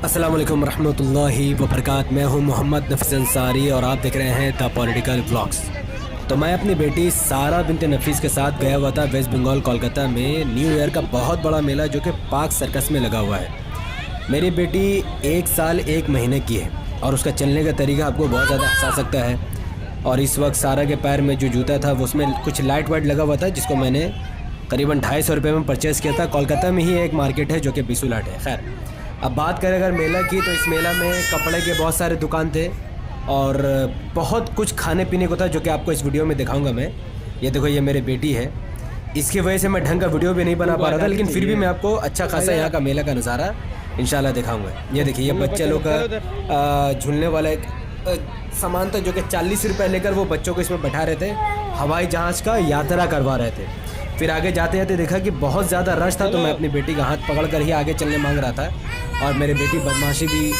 अस्सलाम वालेकुम रहमतुल्लाहि व बरकात। मैं हूं मोहम्मद नफीस अंसारी और आप देख रहे हैं द पॉलिटिकल व्लॉग्स। तो मैं अपनी बेटी सारा बिनते नफीस के साथ गया हुआ था वेस्ट बंगाल कोलकाता में न्यू ईयर का बहुत बड़ा मेला जो कि पार्क सर्कस में लगा हुआ है। मेरी बेटी 1 साल 1 महीने की है और उसका चलने का तरीका आपको बहुत ज़्यादा हंसा सकता है। और इस वक्त सारा के पैर में जो जूता था वो उसमें कुछ लाइट वाइट लगा हुआ था, जिसको मैंने करीबन 250 रुपये में परचेज़ किया था। कोलकाता में ही एक मार्केट है जो कि बिसूलाट है। खैर, अब बात करें अगर मेला की, तो इस मेला में कपड़े के बहुत सारे दुकान थे और बहुत कुछ खाने पीने को था जो कि आपको इस वीडियो में दिखाऊंगा मैं। ये देखो, ये मेरी बेटी है, इसकी वजह से मैं ढंग का वीडियो भी नहीं बना पा रहा था, लेकिन फिर भी मैं आपको अच्छा खासा यहाँ का मेला का नज़ारा इंशाल्लाह दिखाऊंगा। ये देखिए, ये बच्चे लोग का झूलने वाला एक सामान था जो कि 40 रुपये लेकर वो बच्चों को इसमें बैठा रहे थे, हवाई जहाज़ का यात्रा करवा रहे थे। फिर आगे जाते जाते देखा कि बहुत ज़्यादा रश था, तो मैं अपनी बेटी का हाथ पकड़ कर ही आगे चलने मांग रहा था और मेरी बेटी बदमाशी भी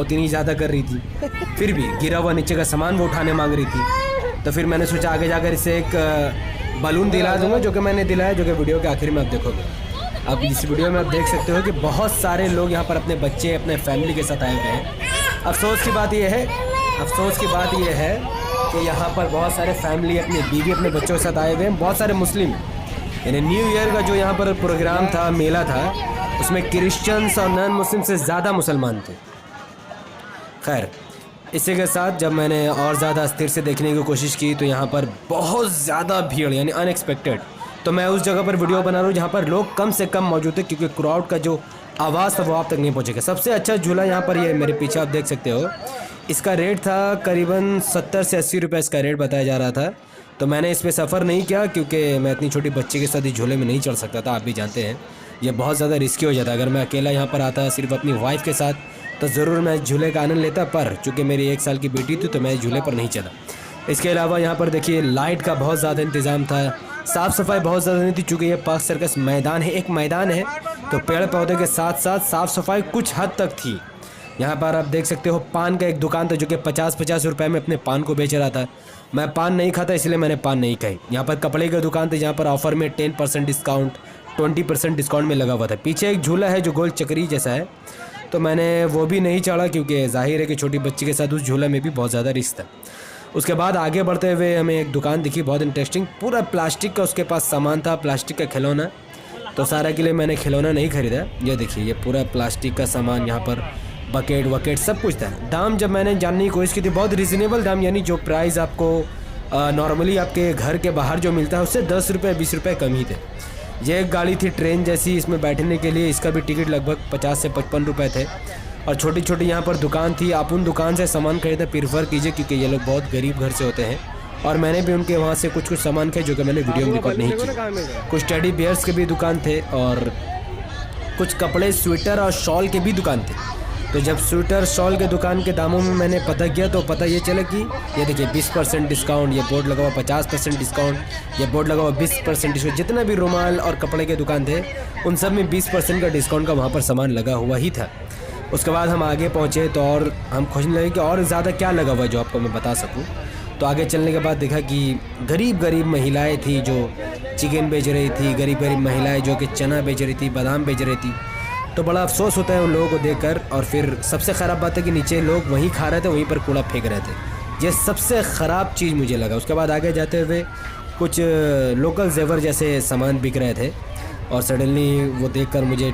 उतनी ज़्यादा कर रही थी। फिर भी गिरा हुआ नीचे का सामान वो उठाने मांग रही थी। तो फिर मैंने सोचा आगे जाकर इसे एक बलून दिला दूँगा, जो कि मैंने दिलाया, जो कि वीडियो के आखिर में आप देखोगे। अब इस वीडियो में आप देख सकते हो कि बहुत सारे लोग यहाँ पर अपने बच्चे अपने फैमिली के साथ आए हुए हैं। अफसोस की बात यह है कि यहाँ पर बहुत सारे फैमिली अपनी बीवी अपने बच्चों के साथ आए हुए हैं। बहुत सारे मुस्लिम, यानी न्यू ईयर का जो यहाँ पर प्रोग्राम था, मेला था, उसमें क्रिश्चियंस और नॉन मुस्लिम से ज़्यादा मुसलमान थे। खैर, इसी के साथ जब मैंने और ज़्यादा अस्थिर से देखने की कोशिश की तो यहाँ पर बहुत ज़्यादा भीड़, यानी अनएक्सपेक्टेड। तो मैं उस जगह पर वीडियो बना रहा हूँ जहाँ पर लोग कम से कम मौजूद थे, क्योंकि क्राउड का जो आवाज़ था वो आप तक नहीं पहुँचेगा। सबसे अच्छा झूला यहाँ पर ये मेरे पीछे आप देख सकते हो, इसका रेट था करीबन 70 से 80 रुपये इसका रेट बताया जा रहा था। तो मैंने इस पर सफ़र नहीं किया क्योंकि मैं इतनी छोटी बच्ची के साथ इस झूले में नहीं चढ़ सकता था। आप भी जानते हैं ये बहुत ज़्यादा रिस्की हो जाता। अगर मैं अकेला यहाँ पर आता सिर्फ अपनी वाइफ के साथ तो ज़रूर मैं झूले का आनंद लेता, पर चूँकि मेरी 1 साल की बेटी थी तो मैं झूले पर नहीं चला। इसके अलावा यहाँ पर देखिए लाइट का बहुत ज़्यादा इंतज़ाम था, साफ़ सफाई बहुत ज़्यादा नहीं थी, चूँकि ये पार्क सर्कस मैदान है, एक मैदान है, तो पेड़ पौधे के साथ साथ साफ़ सफाई कुछ हद तक थी। यहाँ पर आप देख सकते हो पान का एक दुकान था जो कि 50-50 रुपये में अपने पान को बेच रहा था। मैं पान नहीं खाता इसलिए मैंने पान नहीं खाई। यहाँ पर कपड़े की दुकान थी जहाँ पर ऑफ़र में 10% डिस्काउंट, 20% डिस्काउंट में लगा हुआ था। पीछे एक झूला है जो गोल चक्री जैसा है, तो मैंने वो भी नहीं चढ़ा क्योंकि जाहिर है कि छोटी बच्ची के साथ उस झूला में भी बहुत ज़्यादा रिस्क था। उसके बाद आगे बढ़ते हुए हमें एक दुकान दिखी बहुत इंटरेस्टिंग, पूरा प्लास्टिक का उसके पास सामान था, प्लास्टिक का खिलौना। तो सारा के लिए मैंने खिलौना नहीं ख़रीदा। ये देखिए, ये पूरा प्लास्टिक का सामान, यहाँ पर बकेट वकेट सब कुछ था। दाम जब मैंने जानने की कोशिश की थी, बहुत रिजनेबल दाम, यानी जो प्राइस आपको नॉर्मली आपके घर के बाहर जो मिलता है उससे 10 रुपये 20 रुपये कम ही थे। ये एक गाड़ी थी ट्रेन जैसी, इसमें बैठने के लिए, इसका भी टिकट लगभग 50 से 55 रुपये थे। और छोटी छोटी यहाँ पर दुकान थी। आप उन दुकान से सामान खरीदना प्रीफर कीजिए क्योंकि ये लोग बहुत गरीब घर से होते हैं और मैंने भी उनके वहाँ से कुछ सामान खाए जो कि मैंने वीडियो में रिकॉर्ड नहीं किया। कुछ टेडी बियर्स के भी दुकान थे और कुछ कपड़े, स्वेटर और शॉल के भी दुकान थे। तो जब स्वेटर शॉल के दुकान के दामों में मैंने पता किया तो पता ये चला कि ये देखिए 20% डिस्काउंट, ये बोर्ड लगा हुआ 50% डिस्काउंट, ये बोर्ड लगा हुआ 20% डिस्काउंट। जितना भी रुमाल और कपड़े के दुकान थे उन सब में 20% का डिस्काउंट का वहाँ पर सामान लगा हुआ ही था। उसके बाद हम आगे पहुँचे तो और हम खोजने लगे कि और ज़्यादा क्या लगा हुआ है जो आपको मैं बता सकूँ। तो आगे चलने के बाद देखा कि गरीब गरीब महिलाएं थी जो चिकन बेच रही थी, गरीब गरीब महिलाएं जो कि चना बेच रही थी, बादाम बेच रही थी। तो बड़ा अफसोस होता है उन लोगों को देखकर। और फिर सबसे ख़राब बात है कि नीचे लोग वहीं खा रहे थे, वहीं पर कूड़ा फेंक रहे थे। ये सबसे ख़राब चीज़ मुझे लगा। उसके बाद आगे जाते हुए कुछ लोकल जेवर जैसे सामान बिक रहे थे और सडनली वो देखकर मुझे,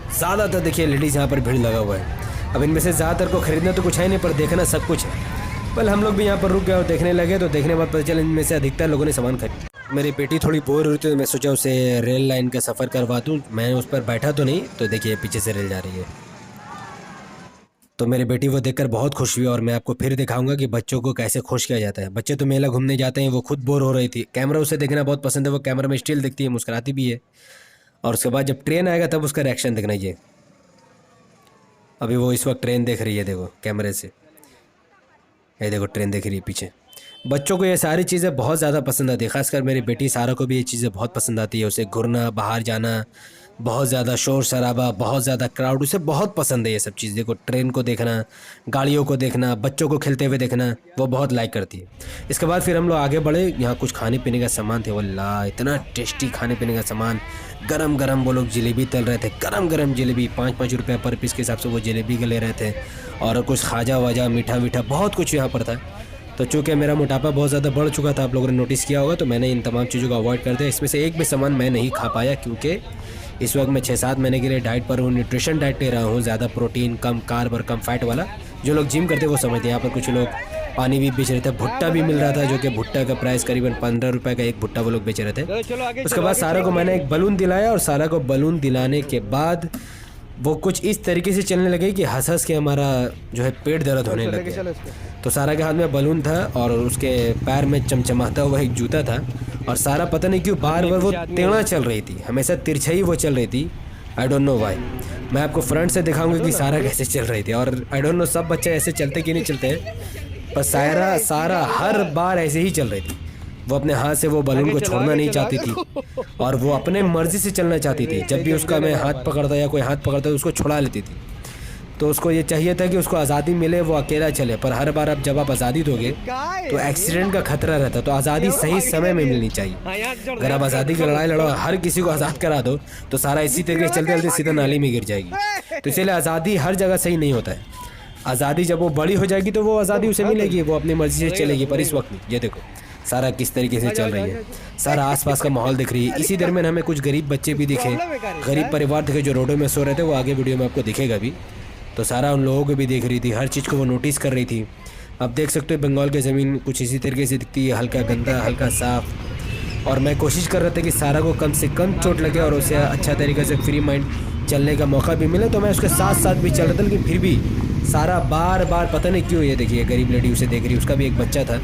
ज़्यादातर देखिए लेडीज़ यहाँ पर भीड़ लगा हुआ है। अब इनमें से ज़्यादातर को ख़रीदना तो कुछ है नहीं, पर देखना सब कुछ है। पहले हम लोग भी यहाँ पर रुक गए और देखने लगे, तो देखने के बाद पता चला इनमें से अधिकतर लोगों ने सामान खरीदा। मेरी बेटी थोड़ी बोर हो रही थी तो मैं सोचा उसे रेल लाइन का सफ़र करवा दूँ। मैं उस पर बैठा तो नहीं, तो देखिए पीछे से रेल जा रही है। तो मेरी बेटी वो देखकर बहुत खुश हुई और मैं आपको फिर दिखाऊंगा कि बच्चों को कैसे खुश किया जाता है। बच्चे तो मेला घूमने जाते हैं, वो खुद बोर हो रही थी। कैमरा उसे देखना बहुत पसंद है, वो कैमरा में स्टिल दिखती है, मुस्कुराती भी है। और उसके बाद जब ट्रेन आएगा तब उसका रिएक्शन देखना। ये अभी वो इस वक्त ट्रेन देख रही है, देखो कैमरे से, ये देखो ट्रेन देख रही है पीछे। बच्चों को ये सारी चीज़ें बहुत ज़्यादा पसंद आती है, ख़ासकर मेरी बेटी सारा को भी ये चीज़ें बहुत पसंद आती है। उसे घूरना, बाहर जाना, बहुत ज़्यादा शोर शराबा, बहुत ज़्यादा क्राउड, उसे बहुत पसंद है ये सब चीज़। देखो ट्रेन को देखना, गाड़ियों को देखना, बच्चों को खेलते हुए देखना, वो बहुत लाइक करती है। इसके बाद फिर हम लोग आगे बढ़े, यहाँ कुछ खाने पीने का सामान थे, वल्लाह इतना टेस्टी खाने पीने का सामान। गरम गरम वो लोग जलेबी तल रहे थे, गरम गरम जलेबी, 5-5 रुपये पर पीस के हिसाब से वो जलेबी के ले रहे थे। और कुछ खाजा वाजा, मीठा मीठा, बहुत कुछ यहाँ पर था। तो चूँकि मेरा मोटापा बहुत ज़्यादा बढ़ चुका था, आप लोगों ने नोटिस किया होगा, तो मैंने इन तमाम चीज़ों को अवॉइड कर दिया। इसमें से एक भी सामान मैं नहीं खा पाया, क्योंकि इस वक्त मैं 6-7 महीने के लिए डाइट पर हूँ, न्यूट्रिशन डाइट ले रहा हूँ, ज़्यादा प्रोटीन, कम कार्ब और कम फैट वाला। जो लोग जिम करते हैं वो समझते हैं। यहाँ पर कुछ लोग पानी भी बेच रहे थे, भुट्टा भी मिल रहा था, जो कि भुट्टा का प्राइस करीबन 15 रुपये का एक भुट्टा वो लोग बेच रहे थे। उसके बाद सारा को मैंने एक बलून दिलाया, और सारा को बलून दिलाने के बाद वो कुछ इस तरीके से चलने लगे कि हंस हंस के हमारा जो है पेट दर्द होने लग गया। तो सारा के हाथ में बलून था और उसके पैर में चमचमाता हुआ एक जूता था, और सारा पता नहीं क्यों बार बार वो टेढ़ा चल रही थी, हमेशा तिरछाई वो चल रही थी। I don't know why. मैं आपको फ्रंट से दिखाऊंगा कि सारा कैसे चल रही थी, और आई डोंट नो सब बच्चे ऐसे चलते कि नहीं चलते हैं, पर सारा हर बार ऐसे ही चल रही थी। वो अपने हाथ से वो बलून को छोड़ना नहीं चाहती थी, और वो अपने मर्जी से चलना चाहती थी। जब भी उसका मैं हाथ पकड़ता या कोई हाथ पकड़ता उसको छुड़ा लेती थी। तो उसको ये चाहिए था कि उसको आज़ादी मिले, वो अकेला चले। पर हर बार अब जब आप आज़ादी दोगे तो एक्सीडेंट का खतरा रहता है। तो आज़ादी सही समय में मिलनी चाहिए। अगर आप आज़ादी की लड़ाई लड़ो, हर किसी को आज़ाद करा दो, तो सारा इसी तरीके से चलते चलते सीधा नाली में गिर जाएगी। तो इसलिए आज़ादी हर जगह सही नहीं होता है। आज़ादी जब वो बड़ी हो जाएगी तो वो आज़ादी उसे मिलेगी, वो अपनी मर्जी से चलेगी। पर इस वक्त ये देखो सारा किस तरीके से चल रही है, सारा आसपास का माहौल दिख रही है। इसी दरमियान हमें कुछ गरीब बच्चे भी दिखे, गरीब परिवार दिखे जो रोडों में सो रहे थे। वो आगे वीडियो में आपको दिखेगा भी। तो सारा उन लोगों को भी देख रही थी, हर चीज़ को वो नोटिस कर रही थी। अब देख सकते हो बंगाल की ज़मीन कुछ इसी तरीके से दिखती है, हल्का गंदा, हल्का साफ़। और मैं कोशिश कर रहा था कि सारा को कम से कम चोट लगे और उसे अच्छा तरीके से फ्री माइंड चलने का मौका भी मिले। तो मैं उसके साथ साथ भी चल रहा था, लेकिन फिर भी सारा बार बार पता नहीं क्यों, ये देखिए गरीब लेडी उसे देख रही। उसका भी एक बच्चा था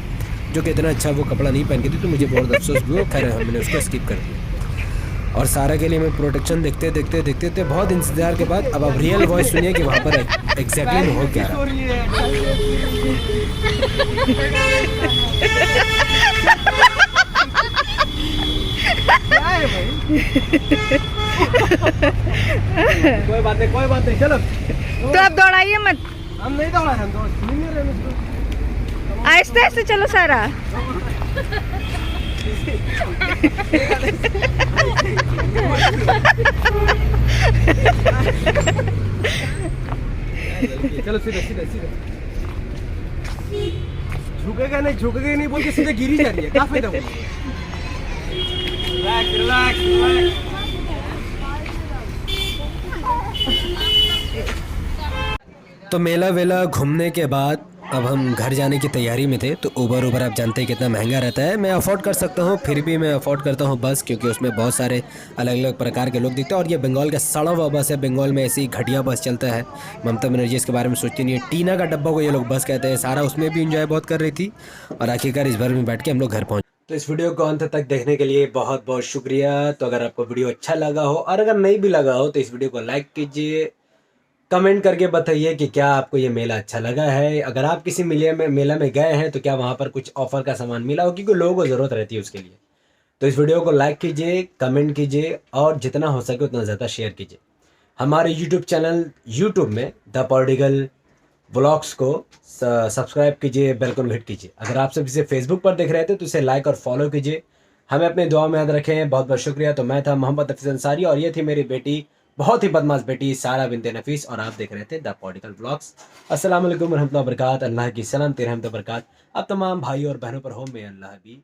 जो कि इतना अच्छा वो कपड़ा नहीं पहन के थी, तो मुझे बहुत अफसोस भी हुआ। खैर मैंने उसको स्किप कर दिया। और सारा के लिए मैं प्रोटेक्शन देखते देखते थे बहुत इंतजार के बाद अब रियल वॉइस सुनिए कि वहाँ पर एग्जैक्टली हो क्या रहा। कोई बात नहीं चलो। तो आप दौड़ाइए मत, हम नहीं दौड़ा, हम तो आहिस्ते आहिस्ते चलो सारा। चलो सीधे सीधे सीधे। झुकेगा नहीं बोल के सीधे गिरी जा रही है, क्या फायदा? रिलैक्स। तो मेला वेला घूमने के बाद अब हम घर जाने की तैयारी में थे। तो उबर आप जानते हैं कितना महंगा रहता है। मैं अफोर्ड कर सकता हूँ, फिर भी मैं अफोर्ड करता हूँ बस, क्योंकि उसमें बहुत सारे अलग अलग प्रकार के लोग दिखते हैं। और ये बंगाल का सड़ा हुआ बस है। बंगाल में ऐसी घटिया बस चलता है, ममता बनर्जी इसके बारे में सोचती नहीं है। टीना का डब्बा को ये लोग बस कहते हैं। सारा उसमें भी इंजॉय बहुत कर रही थी, और आखिरकार इस भर में बैठ के हम लोग घर पहुँचे। तो इस वीडियो को अंत तक देखने के लिए बहुत बहुत शुक्रिया। तो अगर आपको वीडियो अच्छा लगा हो, और अगर नहीं भी लगा हो, तो इस वीडियो को लाइक कीजिए, कमेंट करके बताइए कि क्या आपको ये मेला अच्छा लगा है। अगर आप किसी मेला में गए हैं तो क्या वहाँ पर कुछ ऑफर का सामान मिला हो, क्योंकि लोगों को ज़रूरत रहती है उसके लिए। तो इस वीडियो को लाइक कीजिए, कमेंट कीजिए, और जितना हो सके उतना ज़्यादा शेयर कीजिए। हमारे यूट्यूब चैनल यूट्यूब में द पॉलिटिकल व्लॉग्स को सब्सक्राइब कीजिए, बेल को हिट कीजिए। अगर आप सब इसे फेसबुक पर देख रहे थे तो इसे लाइक और फॉलो कीजिए। हमें अपने दुआ में याद रखें। बहुत बहुत शुक्रिया। तो मैं था मोहम्मद नफीस अंसारी, और ये थी मेरी बेटी, बहुत ही बदमाश बेटी सारा बिनते नफीस, और आप देख रहे थे द पॉलिटिकल व्लॉग्स। अस्सलाम वालेकुम रहमतुल्लाहि व बरकात। अल्लाह की सलामत रहमत बरकात आप तमाम भाई और बहनों पर हो। में अल्लाह भी